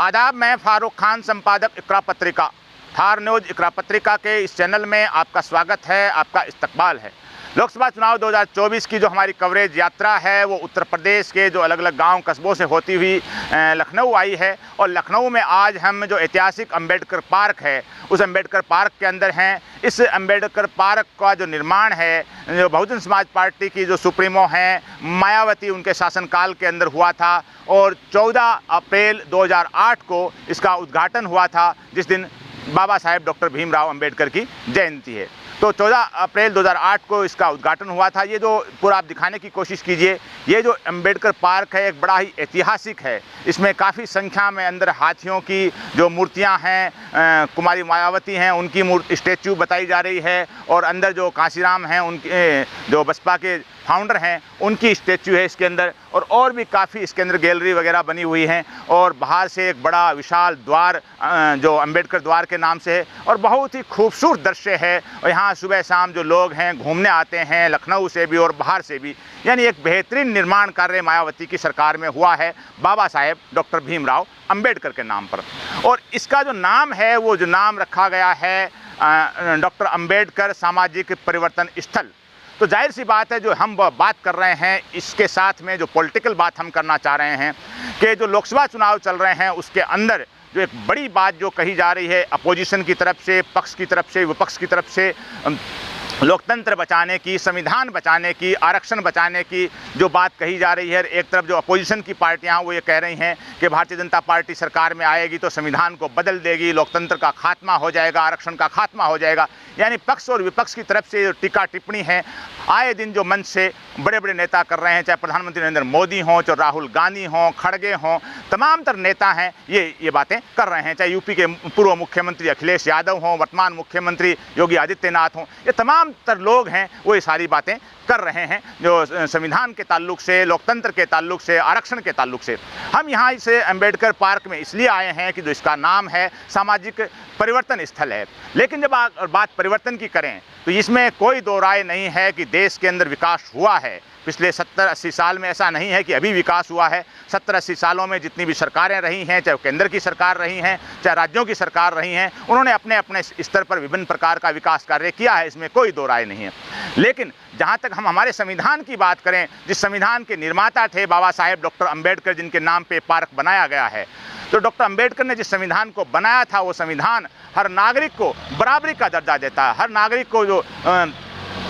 आदाब, मैं फारूक खान, संपादक इकरा पत्रिका, थार न्यूज़ इकरा पत्रिका के इस चैनल में आपका स्वागत है, आपका इस्तकबाल है। लोकसभा चुनाव 2024 की जो हमारी कवरेज यात्रा है वो उत्तर प्रदेश के जो अलग अलग गांव कस्बों से होती हुई लखनऊ आई है। और लखनऊ में आज हम जो ऐतिहासिक अंबेडकर पार्क है उस अंबेडकर पार्क के अंदर हैं। इस अंबेडकर पार्क का जो निर्माण है, जो बहुजन समाज पार्टी की जो सुप्रीमो हैं मायावती, उनके शासनकाल के अंदर हुआ था और 14 अप्रैल 2008 को इसका उद्घाटन हुआ था, जिस दिन बाबा साहेब डॉक्टर भीमराव अंबेडकर की जयंती है। तो 14 अप्रैल 2008 को इसका उद्घाटन हुआ था। ये जो पूरा आप दिखाने की कोशिश कीजिए, ये जो अंबेडकर पार्क है एक बड़ा ही ऐतिहासिक है। इसमें काफ़ी संख्या में अंदर हाथियों की जो मूर्तियां हैं, कुमारी मायावती हैं उनकी स्टैचू बताई जा रही है, और अंदर जो कांशीराम हैं उनके जो बसपा के फाउंडर हैं उनकी स्टैचू है इसके अंदर, और भी काफ़ी इसके अंदर गैलरी वगैरह बनी हुई हैं। और बाहर से एक बड़ा विशाल द्वार जो अंबेडकर द्वार के नाम से है, और बहुत ही खूबसूरत दृश्य है। और यहाँ सुबह शाम जो लोग हैं घूमने आते हैं, लखनऊ से भी और बाहर से भी। यानी एक बेहतरीन निर्माण कार्य मायावती की सरकार में हुआ है बाबा साहेब डॉक्टर भीमराव अंबेडकर के नाम पर। और इसका जो नाम है वो जो नाम रखा गया है डॉक्टर अंबेडकर सामाजिक परिवर्तन स्थल। तो जाहिर सी बात है जो हम बात कर रहे हैं, इसके साथ में जो पॉलिटिकल बात हम करना चाह रहे हैं कि जो लोकसभा चुनाव चल रहे हैं उसके अंदर जो एक बड़ी बात जो कही जा रही है अपोजिशन की तरफ से, पक्ष की तरफ से, विपक्ष की तरफ से, लोकतंत्र बचाने की, संविधान बचाने की, आरक्षण बचाने की जो बात कही जा रही है। एक तरफ जो अपोजिशन की पार्टियां वो ये कह रही हैं कि भारतीय जनता पार्टी सरकार में आएगी तो संविधान को बदल देगी, लोकतंत्र का खात्मा हो जाएगा, आरक्षण का खात्मा हो जाएगा। यानी पक्ष और विपक्ष की तरफ से जो टीका टिप्पणी है आए दिन जो मंच से बड़े बड़े नेता कर रहे हैं, चाहे प्रधानमंत्री नरेंद्र मोदी हों, चाहे राहुल गांधी हों, खड़गे हों, तमाम तर नेता हैं ये बातें कर रहे हैं। चाहे यूपी के पूर्व मुख्यमंत्री अखिलेश यादव हों, वर्तमान मुख्यमंत्री योगी आदित्यनाथ हों, ये तमाम तर लोग हैं वो ये सारी बातें कर रहे हैं जो संविधान के ताल्लुक से, लोकतंत्र के ताल्लुक से, आरक्षण के ताल्लुक से। हम यहाँ इसे अंबेडकर पार्क में इसलिए आए हैं कि जो इसका नाम है सामाजिक परिवर्तन स्थल है। लेकिन जब बात परिवर्तन की करें तो इसमें कोई दो राय नहीं है कि देश के अंदर विकास हुआ है। पिछले 70-80 साल में ऐसा नहीं है कि अभी विकास हुआ है। 70-80 सालों में जितनी भी सरकारें रही हैं, चाहे केंद्र की सरकार रही हैं, चाहे राज्यों की सरकार रही हैं, उन्होंने अपने अपने स्तर पर विभिन्न प्रकार का विकास कार्य किया है, इसमें कोई दो राय नहीं है। लेकिन जहाँ तक हम हमारे संविधान की बात करें, जिस संविधान के निर्माता थे बाबा साहेब डॉक्टर अंबेडकर, जिनके नाम पे पार्क बनाया गया है, तो डॉक्टर अंबेडकर ने जिस संविधान को बनाया था वो संविधान हर नागरिक को बराबरी का दर्जा देता है, हर नागरिक को जो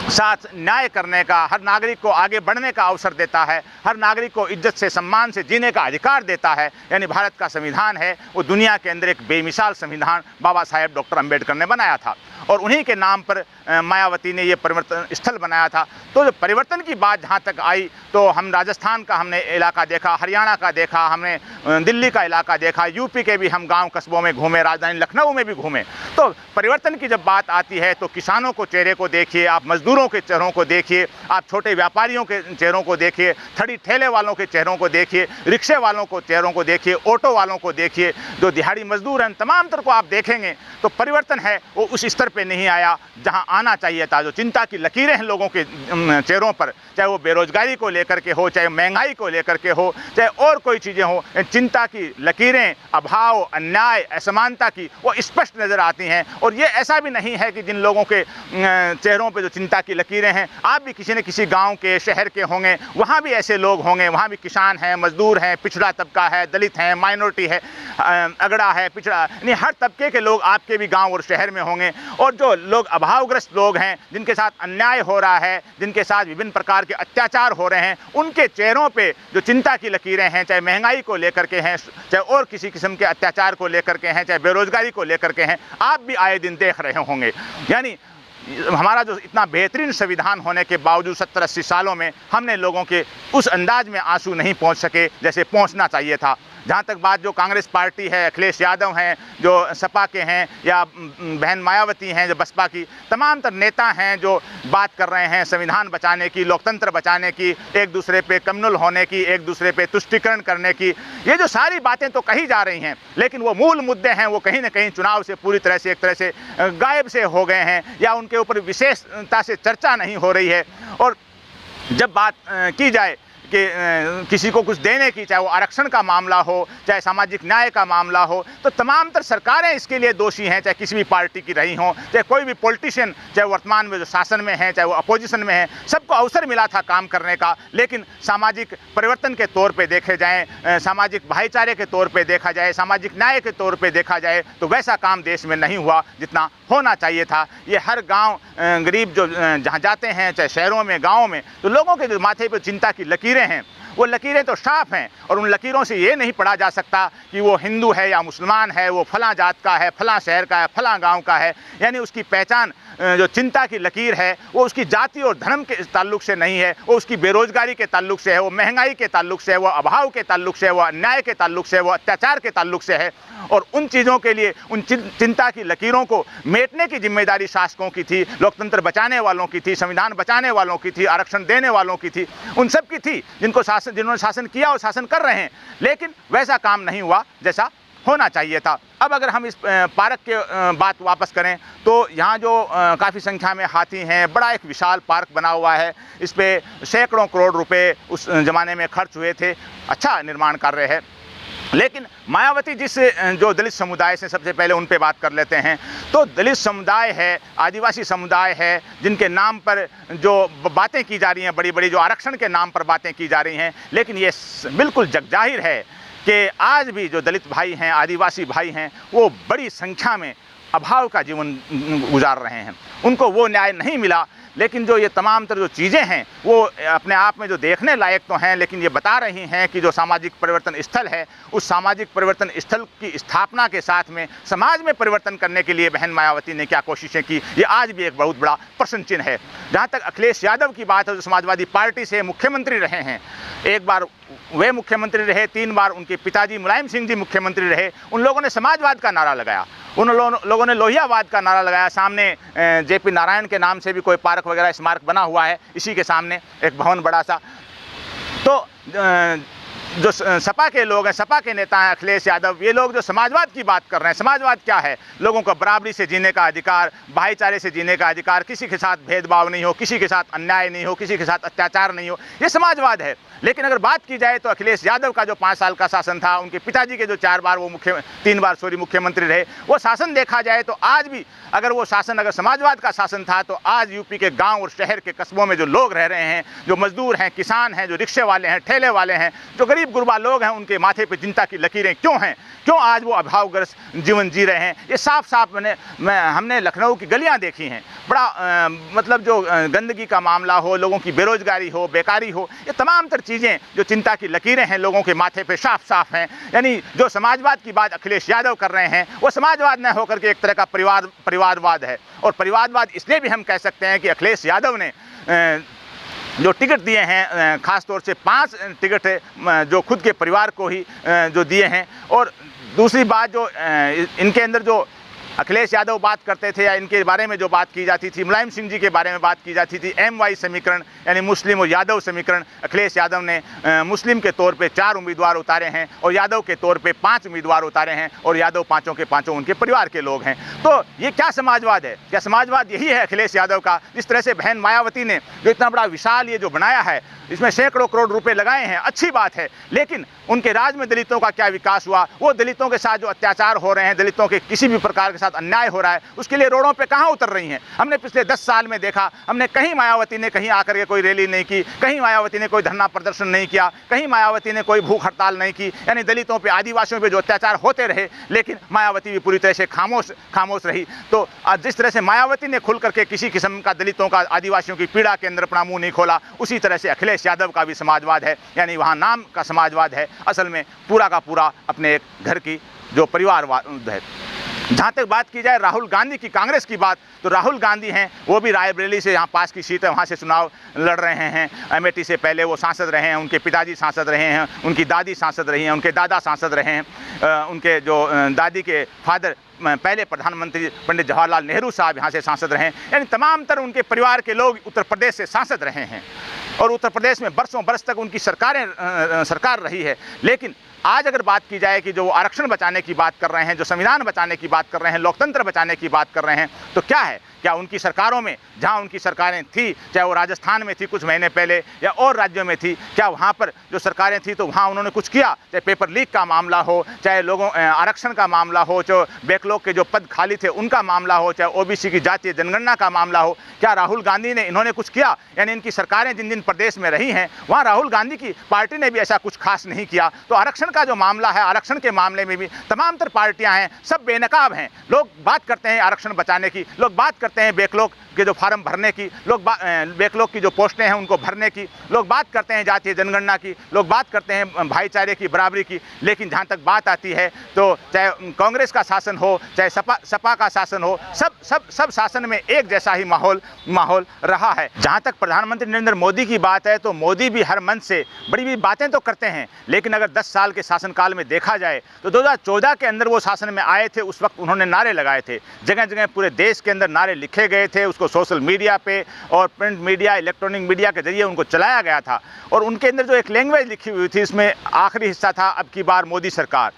साथ न्याय करने का, हर नागरिक को आगे बढ़ने का अवसर देता है, हर नागरिक को इज्जत से, सम्मान से जीने का अधिकार देता है। यानी भारत का संविधान है वो दुनिया के अंदर एक बेमिसाल संविधान बाबा साहेब डॉक्टर अंबेडकर ने बनाया था, और उन्हीं के नाम पर मायावती ने ये परिवर्तन स्थल बनाया था। तो जो परिवर्तन की बात जहाँ तक आई तो हम राजस्थान का हमने इलाका देखा, हरियाणा का देखा, हमने दिल्ली का इलाका देखा, यूपी के भी हम गांव कस्बों में घूमे, राजधानी लखनऊ में भी घूमे। तो परिवर्तन की जब बात आती है तो किसानों को चेहरे को देखिए, आप मजदूरों के चेहरों को देखिए, आप छोटे व्यापारियों के चेहरों को देखिए, ठड़ी ठेले वालों के चेहरों को देखिए, रिक्शे वालों को चेहरों को देखिए, ऑटो वालों को देखिए, जो दिहाड़ी मजदूर हैं, तमाम तरह को आप देखेंगे तो परिवर्तन है वो उस स्तर पे नहीं आया जहां आना चाहिए था। जो चिंता की लकीरें हैं लोगों के चेहरों पर, चाहे वो बेरोजगारी को लेकर के हो, चाहे महंगाई को लेकर के हो, चाहे और कोई चीज़ें हो, चिंता की लकीरें, अभाव, अन्याय, असमानता की वो स्पष्ट नज़र आती हैं। और ये ऐसा भी नहीं है कि जिन लोगों के चेहरों पे जो चिंता की लकीरें हैं, आप भी किसी न किसी गांव के, शहर के होंगे, वहाँ भी ऐसे लोग होंगे, वहाँ भी किसान हैं, मजदूर हैं, पिछड़ा तबका है, दलित हैं, माइनॉरिटी है, अगड़ा है, पिछड़ा, यानी हर तबके के लोग आपके भी गांव और शहर में होंगे। और जो लोग अभावग्रस्त लोग हैं, जिनके साथ अन्याय हो रहा है, जिनके साथ विभिन्न प्रकार के अत्याचार हो रहे हैं, उनके चेहरों पे जो चिंता की लकीरें हैं, चाहे महंगाई को लेकर के हैं, चाहे और किसी किस्म के अत्याचार को लेकर के हैं, चाहे बेरोजगारी को लेकर के हैं, आप भी आए दिन देख रहे होंगे। यानी हमारा जो इतना बेहतरीन संविधान होने के बावजूद 70-80 सालों में हमने लोगों के उस अंदाज में आंसू नहीं पहुंच सके जैसे पहुंचना चाहिए था। जहाँ तक बात जो कांग्रेस पार्टी है, अखिलेश यादव हैं जो सपा के हैं, या बहन मायावती हैं जो बसपा की, तमाम तर नेता हैं जो बात कर रहे हैं संविधान बचाने की, लोकतंत्र बचाने की, एक दूसरे पे कम्युनल होने की, एक दूसरे पे तुष्टीकरण करने की, ये जो सारी बातें तो कही जा रही हैं, लेकिन वो मूल मुद्दे हैं वो कहीं ना कहीं चुनाव से पूरी तरह से एक तरह से गायब से हो गए हैं, या उनके ऊपर विशेषता से चर्चा नहीं हो रही है। और जब बात की जाए कि किसी को कुछ देने की, चाहे वो आरक्षण का मामला हो, चाहे सामाजिक न्याय का मामला हो, तो तमाम तर सरकारें इसके लिए दोषी हैं, चाहे किसी भी पार्टी की रही हों, चाहे कोई भी पॉलिटिशियन, चाहे वर्तमान में जो शासन में है, चाहे वो अपोजिशन में है, सबको अवसर मिला था काम करने का। लेकिन सामाजिक परिवर्तन के तौर पे देखे जाएं, सामाजिक भाईचारे के तौर पे देखा जाए, सामाजिक न्याय के तौर पे देखा जाए, तो वैसा काम देश में नहीं हुआ जितना होना चाहिए था। ये हर गांव गरीब जो जहां जाते हैं, चाहे शहरों में, गाँव में, तो लोगों के जो माथे पर चिंता की लकीरें हैं, वो लकीरें तो साफ हैं, और उन लकीरों से ये नहीं पढ़ा जा सकता कि वो हिंदू है या मुसलमान है, वो फलां जात का है, फलां शहर का है, फलां गांव का है। यानी उसकी पहचान, जो चिंता की लकीर है, वो उसकी जाति और धर्म के ताल्लुक से नहीं है, वो उसकी बेरोजगारी के ताल्लुक से है, वो महंगाई के ताल्लुक से है, वो अभाव के ताल्लुक से है, वो अन्याय के ताल्लुक से है, वो अत्याचार के ताल्लुक से है। और उन चीज़ों के लिए, उन चिंता की लकीरों को मेटने की जिम्मेदारी शासकों की थी, लोकतंत्र बचाने वालों की थी, संविधान बचाने वालों की थी, आरक्षण देने वालों की थी, उन सब की थी जिन्होंने शासन किया और शासन कर रहे हैं। लेकिन वैसा काम नहीं हुआ जैसा होना चाहिए था। अब अगर हम इस पार्क के बात वापस करें, तो यहाँ जो काफ़ी संख्या में हाथी हैं, बड़ा एक विशाल पार्क बना हुआ है, इस पर सैकड़ों करोड़ रुपए उस ज़माने में खर्च हुए थे, अच्छा निर्माण कार्य है। लेकिन मायावती जो दलित समुदाय से, सबसे पहले उन पे बात कर लेते हैं, तो दलित समुदाय है, आदिवासी समुदाय है, जिनके नाम पर जो बातें की जा रही हैं, बड़ी बड़ी जो आरक्षण के नाम पर बातें की जा रही हैं, लेकिन ये बिल्कुल जगजाहिर है कि आज भी जो दलित भाई हैं, आदिवासी भाई हैं, वो बड़ी संख्या में अभाव का जीवन गुजार रहे हैं, उनको वो न्याय नहीं मिला। लेकिन जो ये तमाम तरह जो चीज़ें हैं, वो अपने आप में जो देखने लायक तो हैं, लेकिन ये बता रही हैं कि जो सामाजिक परिवर्तन स्थल है, उस सामाजिक परिवर्तन स्थल की स्थापना के साथ में समाज में परिवर्तन करने के लिए बहन मायावती ने क्या कोशिशें की, ये आज भी एक बहुत बड़ा प्रश्न चिन्ह है। जहाँ तक अखिलेश यादव की बात है, जो समाजवादी पार्टी से मुख्यमंत्री रहे हैं, एक बार वे मुख्यमंत्री रहे, 3 बार उनके पिताजी मुलायम सिंह जी मुख्यमंत्री रहे, उन लोगों ने समाजवाद का नारा लगाया, उन लोगों ने लोहियावाद का नारा लगाया। सामने जेपी नारायण के नाम से भी कोई पार्क वगैरह स्मारक बना हुआ है, इसी के सामने एक भवन बड़ा सा। तो जो सपा के लोग हैं, सपा के नेता हैं अखिलेश यादव, ये लोग जो समाजवाद की बात कर रहे हैं, समाजवाद क्या है? लोगों को बराबरी से जीने का अधिकार, भाईचारे से जीने का अधिकार, किसी के साथ भेदभाव नहीं हो, किसी के साथ अन्याय नहीं हो, किसी के साथ अत्याचार नहीं हो, ये समाजवाद है। लेकिन अगर बात की जाए तो अखिलेश यादव का जो 5 साल का शासन था, उनके पिताजी के जो 3 बार मुख्यमंत्री रहे, वो शासन देखा जाए तो आज भी अगर वो शासन अगर समाजवाद का शासन था, तो आज यूपी के गांव और शहर के कस्बों में जो लोग रह रहे हैं, जो मजदूर हैं, किसान हैं, जो रिक्शे वाले हैं, ठेले वाले हैं, जो गरीब गुरबा लोग हैं, उनके माथे पे चिंता की लकीरें क्यों हैं? क्यों आज वो अभावग्रस्त जीवन जी रहे हैं? ये साफ साफ हमने लखनऊ की गलियां देखी हैं। बड़ा मतलब जो गंदगी का मामला हो, लोगों की बेरोजगारी हो, बेकारी हो, ये तमाम तर चीज़ें जो चिंता की लकीरें हैं लोगों के माथे पे साफ साफ हैं। यानी जो समाजवाद की बात अखिलेश यादव कर रहे हैं, वो समाजवाद न होकर के एक तरह का परिवारवाद है। और परिवारवाद इसलिए भी हम कह सकते हैं कि अखिलेश यादव ने जो टिकट दिए हैं, ख़ास तौर से 5 टिकट जो खुद के परिवार को ही जो दिए हैं। और दूसरी बात, जो इनके अंदर जो अखिलेश यादव बात करते थे या इनके बारे में जो बात की जाती थी, मुलायम सिंह जी के बारे में बात की जाती थी, MY समीकरण यानी मुस्लिम और यादव समीकरण, अखिलेश यादव ने मुस्लिम के तौर पे 4 उम्मीदवार उतारे हैं और यादव के तौर पे 5 उम्मीदवार उतारे हैं, और यादव पाँचों के पाँचों उनके परिवार के लोग हैं। तो ये क्या समाजवाद है? क्या समाजवाद यही है अखिलेश यादव का? जिस तरह से बहन मायावती ने जो इतना बड़ा विशाल ये जो बनाया है, इसमें सैकड़ों करोड़ रुपए लगाए हैं, अच्छी बात है, लेकिन उनके राज में दलितों का क्या विकास हुआ? वो दलितों के साथ जो अत्याचार हो रहे हैं, दलितों के किसी भी प्रकार के साथ अन्याय हो रहा है, उसके लिए रोडों पे कहाँ उतर रही हैं? हमने पिछले 10 साल में देखा, हमने कहीं मायावती ने कहीं आकर के कोई रैली नहीं की, कहीं मायावती ने कोई धरना प्रदर्शन नहीं किया, कहीं मायावती ने कोई भूख हड़ताल नहीं की। यानी दलितों पे, आदिवासियों पे जो अत्याचार होते रहे, लेकिन मायावती भी पूरी तरह से खामोश रही। तो जिस तरह से मायावती ने खुल करके किसी किस्म का दलितों का, आदिवासियों की पीड़ा के अंदर अपना मुंह नहीं खोला, उसी तरह से अखिलेश यादव का भी समाजवाद है। यानी वहाँ नाम का समाजवाद है, असल में पूरा का पूरा अपने एक घर की जो परिवारवाद है। जहाँ तक बात की जाए राहुल गांधी की, कांग्रेस की बात, तो राहुल गांधी हैं, वो भी रायबरेली से, यहाँ पास की सीट है, वहाँ से चुनाव लड़ रहे हैं। अमेठी से पहले वो सांसद रहे हैं, उनके पिताजी सांसद रहे हैं, उनकी दादी सांसद रही हैं, उनके दादा सांसद रहे हैं, उनके जो दादी के फादर पहले प्रधानमंत्री पंडित जवाहरलाल नेहरू साहब यहाँ से सांसद रहे हैं। यानी तमाम तरह उनके परिवार के लोग उत्तर प्रदेश से सांसद रहे हैं, और उत्तर प्रदेश में बरसों बरस तक उनकी सरकार रही है। लेकिन आज अगर बात की जाए कि जो आरक्षण बचाने की बात कर रहे हैं, जो संविधान बचाने की बात कर रहे हैं, लोकतंत्र बचाने की बात कर रहे हैं, तो क्या है, क्या उनकी सरकारों में, जहां उनकी सरकारें थी, चाहे वो राजस्थान में थी कुछ महीने पहले या और राज्यों में थी, क्या वहां पर जो सरकारें थी तो वहां उन्होंने कुछ किया? चाहे पेपर लीक का मामला हो, चाहे लोगों आरक्षण का मामला हो, जो बैकलॉग के जो पद खाली थे उनका मामला हो, चाहे ओबीसी की जातीय जनगणना का मामला हो, क्या राहुल गांधी ने इन्होंने कुछ किया? यानी इनकी सरकारें जिन जिन प्रदेश में रही हैं वहाँ राहुल गांधी की पार्टी ने भी ऐसा कुछ खास नहीं किया। तो आरक्षण का जो मामला है, आरक्षण के मामले में भी तमाम तर पार्टियां हैं, सब बेनकाब हैं। लोग बात करते हैं आरक्षण बचाने की, लोग बात करते हैं बैकलॉग के जो फार्म भरने की, लोग बैकलॉग की जो पोस्टें हैं उनको भरने की, लोग बात करते हैं जातीय जनगणना की, लोग बात करते हैं भाईचारे की, बराबरी की, लेकिन जहाँ तक बात आती है तो चाहे कांग्रेस का शासन हो, चाहे सपा का शासन हो, सब शासन में एक जैसा ही माहौल रहा है। जहाँ तक प्रधानमंत्री नरेंद्र मोदी की बात है तो मोदी भी हर मंच से बड़ी बातें तो करते हैं, लेकिन अगर 10 साल के शासनकाल में देखा जाए तो 2014 के अंदर वो शासन में आए थे, उस वक्त उन्होंने नारे लगाए थे, जगह जगह पूरे देश के अंदर नारे लिखे गए थे, उसको सोशल मीडिया पे और प्रिंट मीडिया, इलेक्ट्रॉनिक मीडिया के जरिए उनको चलाया गया था। और उनके अंदर जो एक लैंग्वेज लिखी हुई थी, इसमें आखिरी हिस्सा था, अब की बार मोदी सरकार,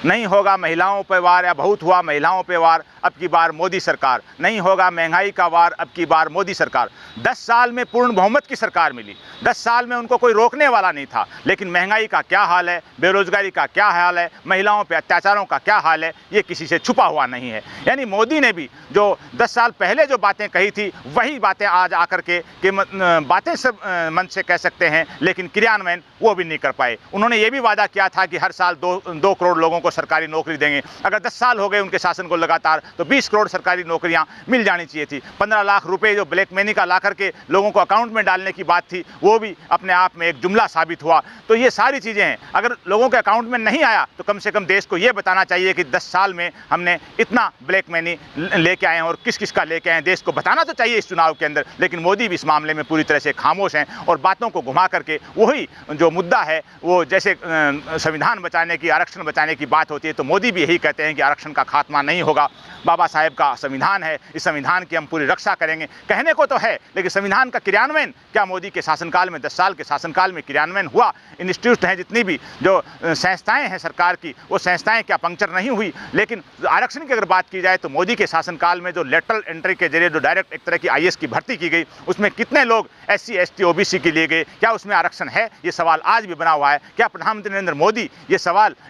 नहीं होगा महिलाओं पर वार, या बहुत हुआ महिलाओं पर वार, अब की बार मोदी सरकार, नहीं होगा महंगाई का वार, अब की बार मोदी सरकार। 10 साल में पूर्ण बहुमत की सरकार मिली, 10 साल में उनको कोई रोकने वाला नहीं था, लेकिन महंगाई का क्या हाल है, बेरोजगारी का क्या हाल है, महिलाओं पर अत्याचारों का क्या हाल है, ये किसी से छुपा हुआ नहीं है। यानी मोदी ने भी जो 10 साल पहले जो बातें कही थी वही बातें आज आकर के बातें सब मन से कह सकते हैं, लेकिन क्रियान्वयन वो भी नहीं कर पाए। उन्होंने ये भी वादा किया था कि हर साल 2 करोड़ लोगों को सरकारी नौकरी देंगे। अगर 10 साल हो गए उनके शासन को लगातार तो 20 करोड़ सरकारी नौकरियां मिल जानी चाहिए थी। 15 लाख रुपए जो ब्लैक मनी का ला करके लोगों को अकाउंट में डालने की बात थी, वो भी अपने आप में एक जुमला साबित हुआ। तो ये सारी चीज़ें हैं, अगर लोगों के अकाउंट में नहीं आया तो कम से कम देश को ये बताना चाहिए कि 10 साल में हमने इतना ब्लैक मनी लेके आए हैं और किस किस का लेके आए हैं, देश को बताना तो चाहिए इस चुनाव के अंदर। लेकिन मोदी भी इस मामले में पूरी तरह से खामोश हैं और बातों को घुमा करके वही जो मुद्दा है, वो जैसे संविधान बचाने की, आरक्षण बचाने की बात होती है तो मोदी भी यही कहते हैं कि आरक्षण का खात्मा नहीं होगा, बाबा साहेब का संविधान है, इस संविधान की हम पूरी रक्षा करेंगे। कहने को तो है, लेकिन संविधान का क्रियान्वयन क्या मोदी के शासनकाल में, 10 साल के शासनकाल में क्रियान्वयन हुआ? इंस्टीट्यूट हैं जितनी भी जो संस्थाएं हैं सरकार की, वो संस्थाएं क्या पंक्चर नहीं हुई? लेकिन आरक्षण की अगर बात की जाए तो मोदी के शासनकाल में जो लेटरल एंट्री के जरिए जो डायरेक्ट एक तरह की IAS की भर्ती की गई, उसमें कितने लोग SC ST OBC के लिए गए? क्या उसमें आरक्षण है? ये सवाल आज भी बना हुआ है। क्या प्रधानमंत्री नरेंद्र मोदी इस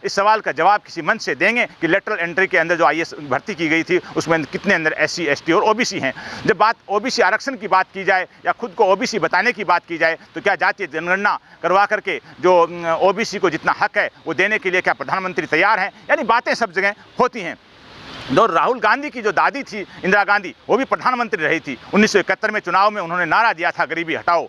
सवाल का जवाब किसी मंच से देंगे कि लेटरल एंट्री के अंदर जो IAS भर्ती की गई थी उसमें कितने अंदर SC ST और OBC हैं? जब बात OBC आरक्षण की बात की जाए या खुद को OBC बताने की बात की जाए तो क्या जातीय जनगणना करवा करके जो OBC को जितना हक है वो देने के लिए क्या प्रधानमंत्री तैयार हैं? यानी बातें सब जगह होती हैं। जो राहुल गांधी की जो दादी थी इंदिरा गांधी, वो भी प्रधानमंत्री रही थी। 1971 में चुनाव में उन्होंने नारा दिया था गरीबी हटाओ।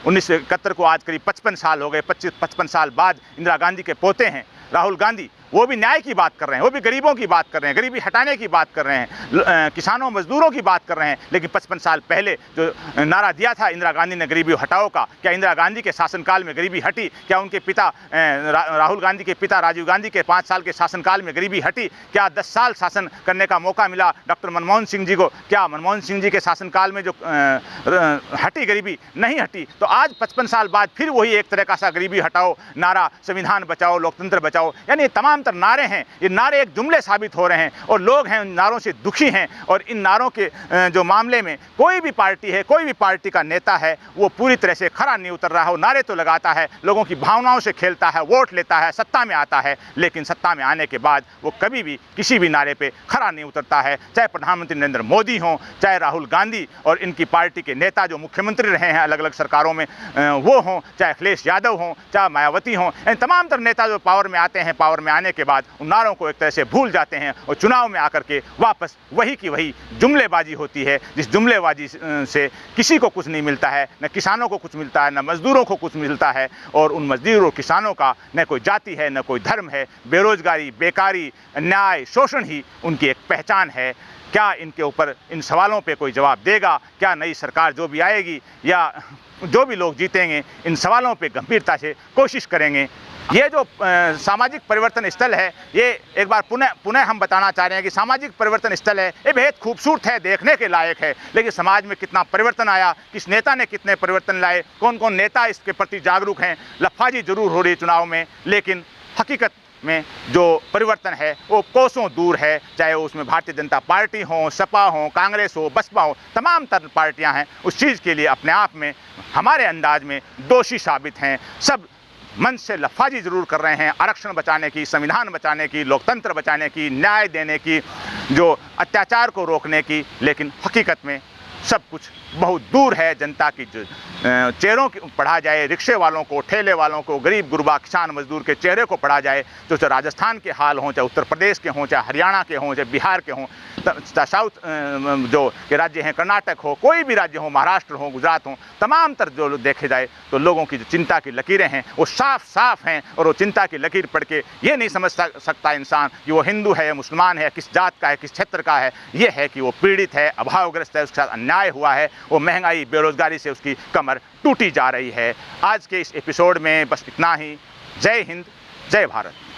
1971 को आज करीब 55 साल हो गए। 55 साल बाद इंदिरा गांधी के पोते हैं राहुल गांधी, वो भी न्याय की बात कर रहे हैं, वो भी गरीबों की बात कर रहे हैं, गरीबी हटाने की बात कर रहे हैं, किसानों मजदूरों की बात कर रहे हैं। लेकिन 55 साल पहले जो नारा दिया था इंदिरा गांधी ने गरीबी हटाओ का, क्या इंदिरा गांधी के शासनकाल में गरीबी हटी? क्या उनके पिता राहुल गांधी के पिता राजीव गांधी के 5 साल के शासनकाल में गरीबी हटी? क्या 10 साल शासन करने का मौका मिला डॉक्टर मनमोहन सिंह जी को? क्या मनमोहन सिंह जी के शासनकाल में जो हटी गरीबी? नहीं हटी। तो आज 55 साल बाद फिर वही एक तरह का सा गरीबी हटाओ नारा, संविधान बचाओ, लोकतंत्र बचाओ, यानी तमाम तर नारे हैं। ये नारे एक जुमले साबित हो रहे हैं और लोग हैं उन नारों से दुखी हैं। और इन नारों के जो मामले में कोई भी पार्टी है, कोई भी पार्टी का नेता है, वो पूरी तरह से खरा नहीं उतर रहा हो। नारे तो लगाता है, लोगों की भावनाओं से खेलता है, वोट लेता है, सत्ता में आता है, लेकिन सत्ता में आने के बाद वो कभी भी किसी भी नारे पे खरा नहीं उतरता है। चाहे प्रधानमंत्री नरेंद्र मोदी हों, चाहे राहुल गांधी और इनकी पार्टी के नेता जो मुख्यमंत्री रहे हैं अलग अलग सरकारों में वो हों, चाहे अखिलेश यादव हों, चाहे मायावती हों, इन तमाम तर नेता जो पावर में आते हैं, पावर में आने के बाद उन नारों को एक तरह से भूल जाते हैं और चुनाव में आकर के वापस वही की वही जुमलेबाजी होती है, जिस जुमलेबाजी से किसी को कुछ नहीं मिलता है, न किसानों को कुछ मिलता है, न मजदूरों को कुछ मिलता है। और उन मजदूरों किसानों का न कोई जाति है, न कोई धर्म है। बेरोजगारी, बेकारी, अन्याय, शोषण ही उनकी एक पहचान है। क्या इनके ऊपर इन सवालों पे कोई जवाब देगा? क्या नई सरकार जो भी आएगी या जो भी लोग जीतेंगे इन सवालों पे गंभीरता से कोशिश करेंगे? ये जो सामाजिक परिवर्तन स्थल है, ये एक बार पुनः हम बताना चाह रहे हैं कि सामाजिक परिवर्तन स्थल है, ये बेहद खूबसूरत है, देखने के लायक है। लेकिन समाज में कितना परिवर्तन आया, किस नेता ने कितने परिवर्तन लाए, कौन कौन नेता इसके प्रति जागरूक हैं? लफाजी जरूर हो रही है चुनाव में, लेकिन हकीकत में जो परिवर्तन है वो कोसों दूर है, चाहे उसमें भारतीय जनता पार्टी हो, सपा हो, कांग्रेस हो, बसपा हो, तमाम तरह पार्टियां हैं उस चीज़ के लिए अपने आप में हमारे अंदाज में दोषी साबित हैं। सब मन से लफाजी ज़रूर कर रहे हैं आरक्षण बचाने की, संविधान बचाने की, लोकतंत्र बचाने की, न्याय देने की, जो अत्याचार को रोकने की, लेकिन हकीकत में सब कुछ बहुत दूर है। जनता की जो चेहरों की पढ़ा जाए, रिक्शे वालों को, ठेले वालों को, गरीब गुरबा किसान मजदूर के चेहरे को पढ़ा जाए, तो चाहे राजस्थान के हाल हों, चाहे उत्तर प्रदेश के हों, चाहे हरियाणा के हों, चाहे बिहार के हों, साउथ जो के राज्य हैं, कर्नाटक हो, कोई भी राज्य हो, महाराष्ट्र हो, गुजरात हो, तमाम तरह जो देखे जाए तो लोगों की जो चिंता की लकीरें हैं वो साफ साफ हैं। और वो चिंता की लकीर पढ़ के ये नहीं समझ सकता इंसान कि वो हिंदू है, मुसलमान है, किस जात का है, किस क्षेत्र का है। ये है कि वो पीड़ित है, अभावग्रस्त है, उसके साथ अन्याय हुआ है, वो महंगाई बेरोजगारी से उसकी कमर टूटी जा रही है। आज के इस एपिसोड में बस इतना ही। जय हिंद, जय भारत।